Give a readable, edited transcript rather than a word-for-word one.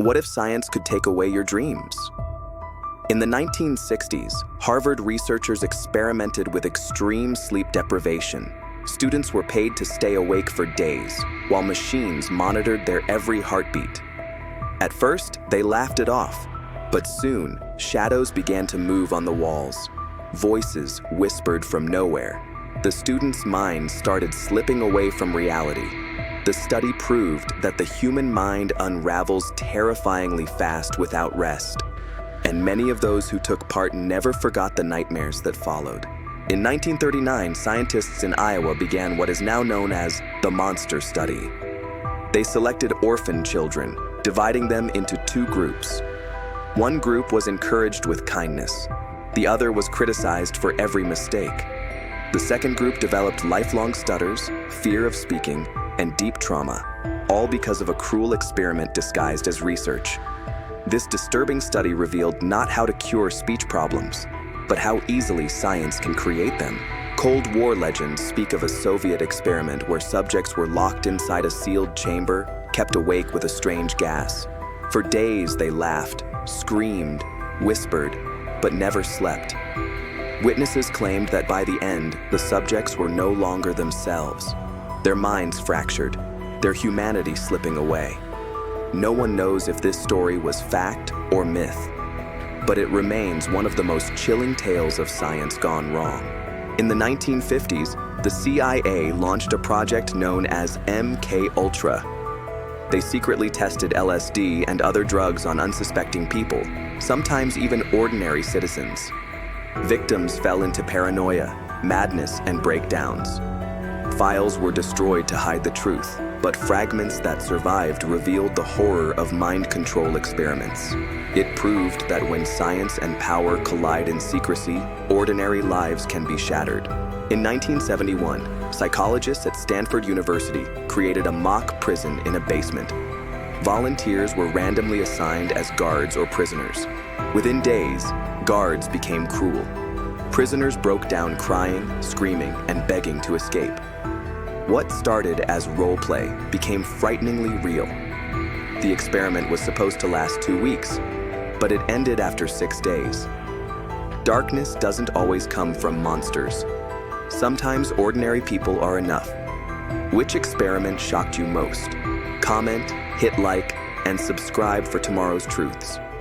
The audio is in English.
What if science could take away your dreams? In the 1960s, Harvard researchers experimented with extreme sleep deprivation. Students were paid to stay awake for days, while machines monitored their every heartbeat. At first, they laughed it off, but soon, shadows began to move on the walls. Voices whispered from nowhere. The students' minds started slipping away from reality. The study proved that the human mind unravels terrifyingly fast without rest, and many of those who took part never forgot the nightmares that followed. In 1939, scientists in Iowa began what is now known as the monster study. They selected orphan children, dividing them into two groups. One group was encouraged with kindness. The other was criticized for every mistake. The second group developed lifelong stutters, fear of speaking, and deep trauma, all because of a cruel experiment disguised as research. This disturbing study revealed not how to cure speech problems, but how easily science can create them. Cold War legends speak of a Soviet experiment where subjects were locked inside a sealed chamber, kept awake with a strange gas. For days they laughed, screamed, whispered, but never slept. Witnesses claimed that by the end, the subjects were no longer themselves. Their minds fractured, their humanity slipping away. No one knows if this story was fact or myth, but it remains one of the most chilling tales of science gone wrong. In the 1950s, the CIA launched a project known as MK-Ultra. They secretly tested LSD and other drugs on unsuspecting people, sometimes even ordinary citizens. Victims fell into paranoia, madness, and breakdowns. Files were destroyed to hide the truth, but fragments that survived revealed the horror of mind control experiments. It proved that when science and power collide in secrecy, ordinary lives can be shattered. In 1971, psychologists at Stanford University created a mock prison in a basement. Volunteers were randomly assigned as guards or prisoners. Within days, guards became cruel. Prisoners broke down crying, screaming, and begging to escape. What started as role play became frighteningly real. The experiment was supposed to last 2 weeks, but it ended after 6 days. Darkness doesn't always come from monsters. Sometimes ordinary people are enough. Which experiment shocked you most? Comment, hit like, and subscribe for tomorrow's truths.